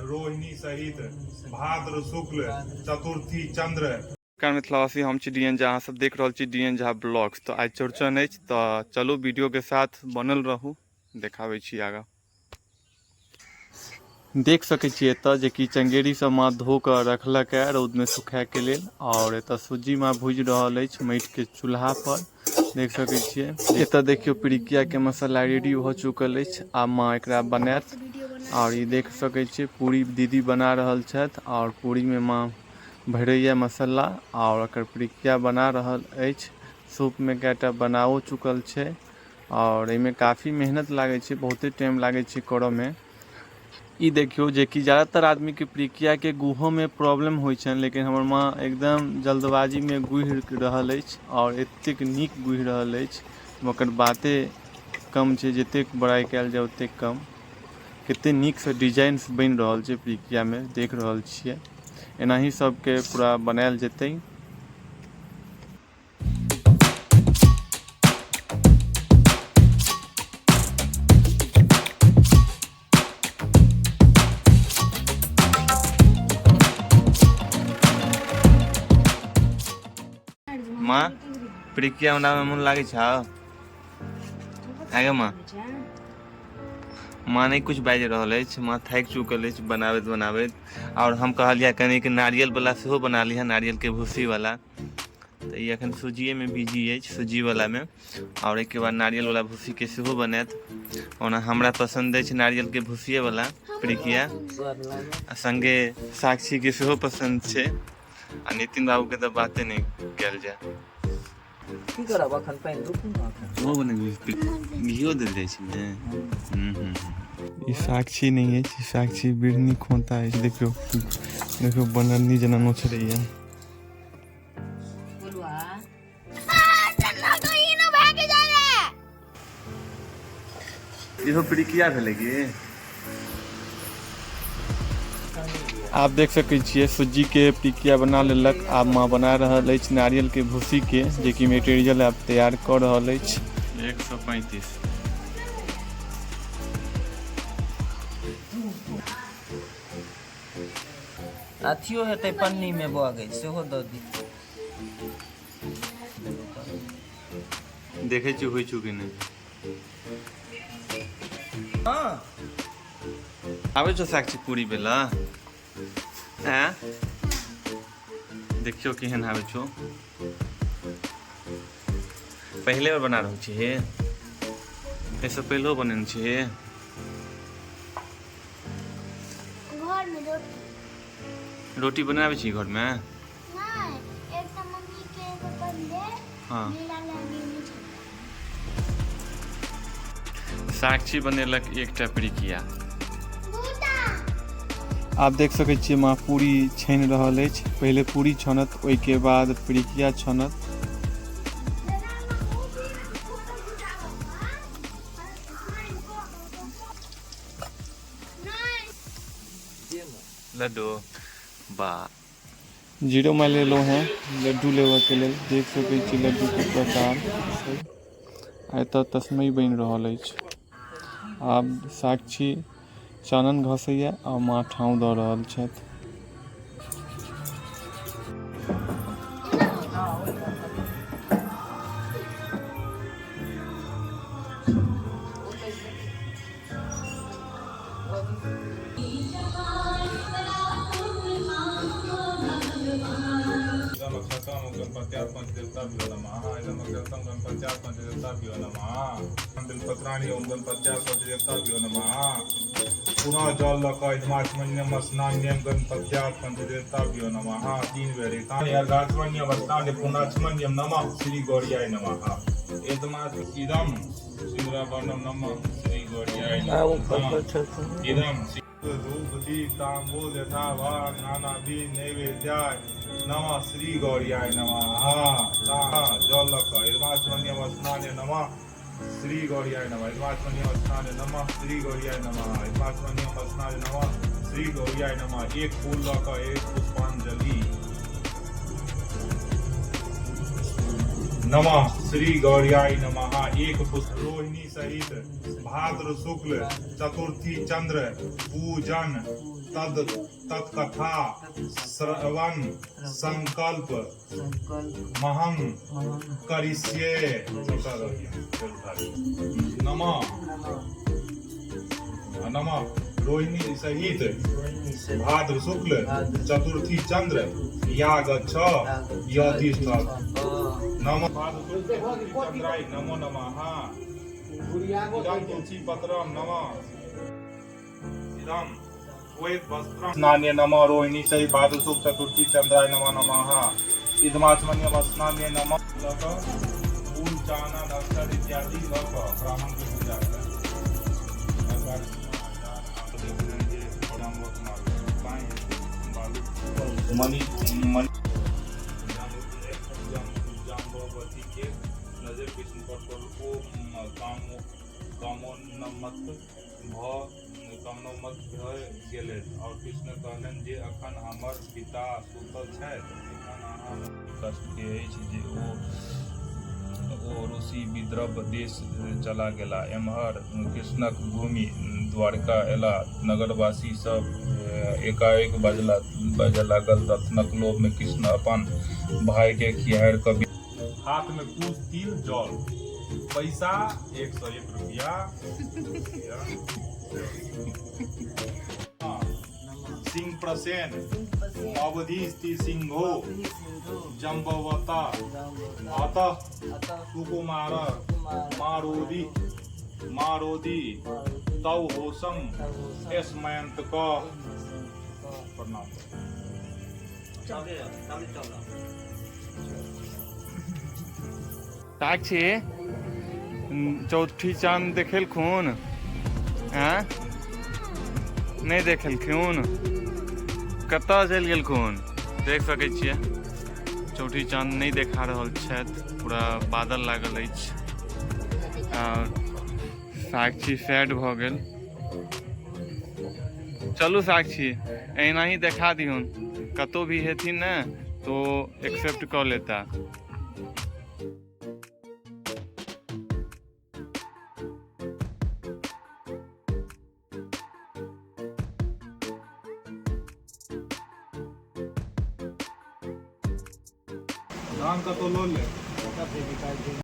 रोहिणी सहित भाद्र शुक्ल चतुर्थी चंद्र। मिथिलावासी हम छी डीएन झा, अहाँ सब देख रहल छी डीएन झा ब्लॉग्स। तो आज चौड़चन अछि, तो चलू वीडियो के साथ बनल रहू, देखाबै छी आगा। देख सकै छी एतऽ जे कि चंगेरी सब माँ धो कऽ रखलक है रौद में सुखाए के लेल, और एतऽ सूजी माँ भूजि रहल अछि माटि के चूल्हा पर। देख सकै छियै एतऽ देखियो पिरिकिया के मसाला रेडी भ चुकल अछि, आब माँ एकरा बनायत। और ये देख सकै छियै पूरी दीदी बना रहल छथि, और पूरी में माँ भरैया मसाला और एकर पिरिकिया बना रहल अछि। सूप में कएटा बनाओ चुकल छै, और एहिमे काफी मेहनत लागे छै, बहुते टाइम लागे छै करऽ में। ई देखियो जे कि ज़्यादातर आदमी के पिरिकिया के गुहो में प्रॉब्लम होइ छनि, लेकिन हमर माँ एकदम जल्दबाजी में गुहि रहल अछि, और एतेक नीक गुहि रहल अछि ओकर बाते कम छै, जतेक बड़ाई कयल जाय ओतेक कम। कते नीक से डिजाइन बनि रहल छै पिरिकिया में, देख रहल छियै। एनाही सबके पूरा बनायल जेतै। माँ पिरिकिया बनावे में मन लागे छौ? आगे माँ माँ नहीं कुछ बाजि रहल अछि, माँ थाकि चुकल अछि बनाबैत बनाबैत। और हम कहलिए कनी कि नारियल वाला सेहो बना लिहा, नारियल के भूसी वाला। तो ये अखन सूजिए में बिजी अछि, सूजी वाला में, और एक के बाद नारियल वाला भूसी के सेहो बनात। ओना हमरा पसंद अछि नारियल के भूसिए वाला पिरिकिया, आ संगे साक्षी के सेहो पसंद छै, आ नितिन बाबू के तो बाते नहीं कयल जाय। की करब अखन पानि रुकू न अखन ओ बने घियो देल जाइ छै ने। ई साक्षी नहीं है, साक्षी बिरनी खोता है। देखियो देखियो बनरनी जना नोचरैया। इहो पिरिकिया भेलै की? आप देख सकै छियै सूजी के पिरिकिया बना लेलक। आब माँ बना रहल अछि नारियल के भूसी के, जे कि मटेरियल आब तैयार कर रहल अछि। 135 अथियो हेतै पन्नी में बगै सेहो दऽ दी। देखे छी होइ छु कि नहीं। हाँ आबै छौ साक्षी पूरी बेला? हैं देखियो केहन आबै छौ। पहले बार बना रहल छी हे? ऐसे पहलो बनेने छी हे? घर में रोटी बनाबै छी घर में? नहीं, एकटा मम्मी के बंदे हाँ। नीला लागी साक्षी बनेलक एकटा पिरिकिया। आप देख सकै छियै माँ पूरी छानि रहल अछि। पहले पूरी छनत, ओहि के बाद पिरिकिया छनत। लड्डू बा जीरो माइल ले लो हैं लड्डू लेवा के लिए। देख सकै छी लड्डू के प्रकार। एतऽ तस्मै बनि रहल अछि। आब साक्षी चानन घसैया और माँ ठाव दऽ रहल छथि। पुनः जल लक यजमात्मन्यम स्नान्यम गणपत्यात् पंचदेवताभ्यो नमः। 3 बेर अर्घात्मन्यम स्नान्य पुनःस्मन्यम नमः श्री गौरियाय नमः। एतमात् इदम शिवरावर्णम नमः श्री गौरियाय नमः। इदम धूप दीप तांबूल यथावा नानादि नैवेद्याय नमः श्री गौरियाय नमः। जल लक यजमात्मन्यम स्नान्य नमः श्री गौरियाय नमः। यजमात्मन्यम स्नान्य नमः श्री गौरियाय नमः। यजमात्मन्यम स्नान्य नमः श्री गौरियाय नमः। एक फूल लक एक पुष्पांजलि। नमः श्री गौरियाय नमः। एक पुष्प रोहिणी सहित भाद्र शुक्ल चतुर्थी चंद्र पूजन तत्कथा श्रवण संकल्प महं करिष्ये। नमः नमः रोहिणी सहित भाद्र शुक्ल चतुर्थी चंद्र यागच्छ यतिष्ठत्। नमः भाद्र शुक्ल चंद्राय नमो नमः। इदं तुलसी पत्रं नमः। इदं श्वेत वस्त्रं स्नाने नमः। रोहिणी सहित भाद्र शुक्ल चतुर्थी चंद्राय नमो नमः। इदमाचमन्यं स्नाने नमः। फूल चानन अक्षर इत्यादि ब्राह्मण की पूजा करें। मणि मणि जाम्बवती के नजर विष्णु पर कामोन्मत्त भऽ गेलै और कृष्ण कहलनि जे अखन हमर पिता सुतल छथि, एखन अहाँ कष्ट के अछि जे ओ ऋषि विद्रभ देश चला गेला। एम्हर कृष्णक भूमि द्वारका एला। नगरवासी सब एकाएक बाजऽ लागल। रत्नक लोभ में कृष्ण अपन भाई के खिहार कवि हाथ में कुछ तिल जल पैसा 101 रुपया सिंह प्रसेन अवधि सिंहो जम्बवता अतः सुकुमार मारोदी तव होसं स्मयंत का प्रणाम। साक्षी चौठी चांद देखेलखुन? हाँ नहीं देखेलखुन? कतऽ चलि गेलखुन? देख सकै छियै चौठी चाँद नहीं देखा रहल छथि, पूरा बादल लागल अछि। और साक्षी सैड भऽ गेल। चलू साक्षी एना ही देखा दिहुन, कतौ भी हेथिन ने तो एक्सेप्ट कऽ लेता। धान का तो लो ले।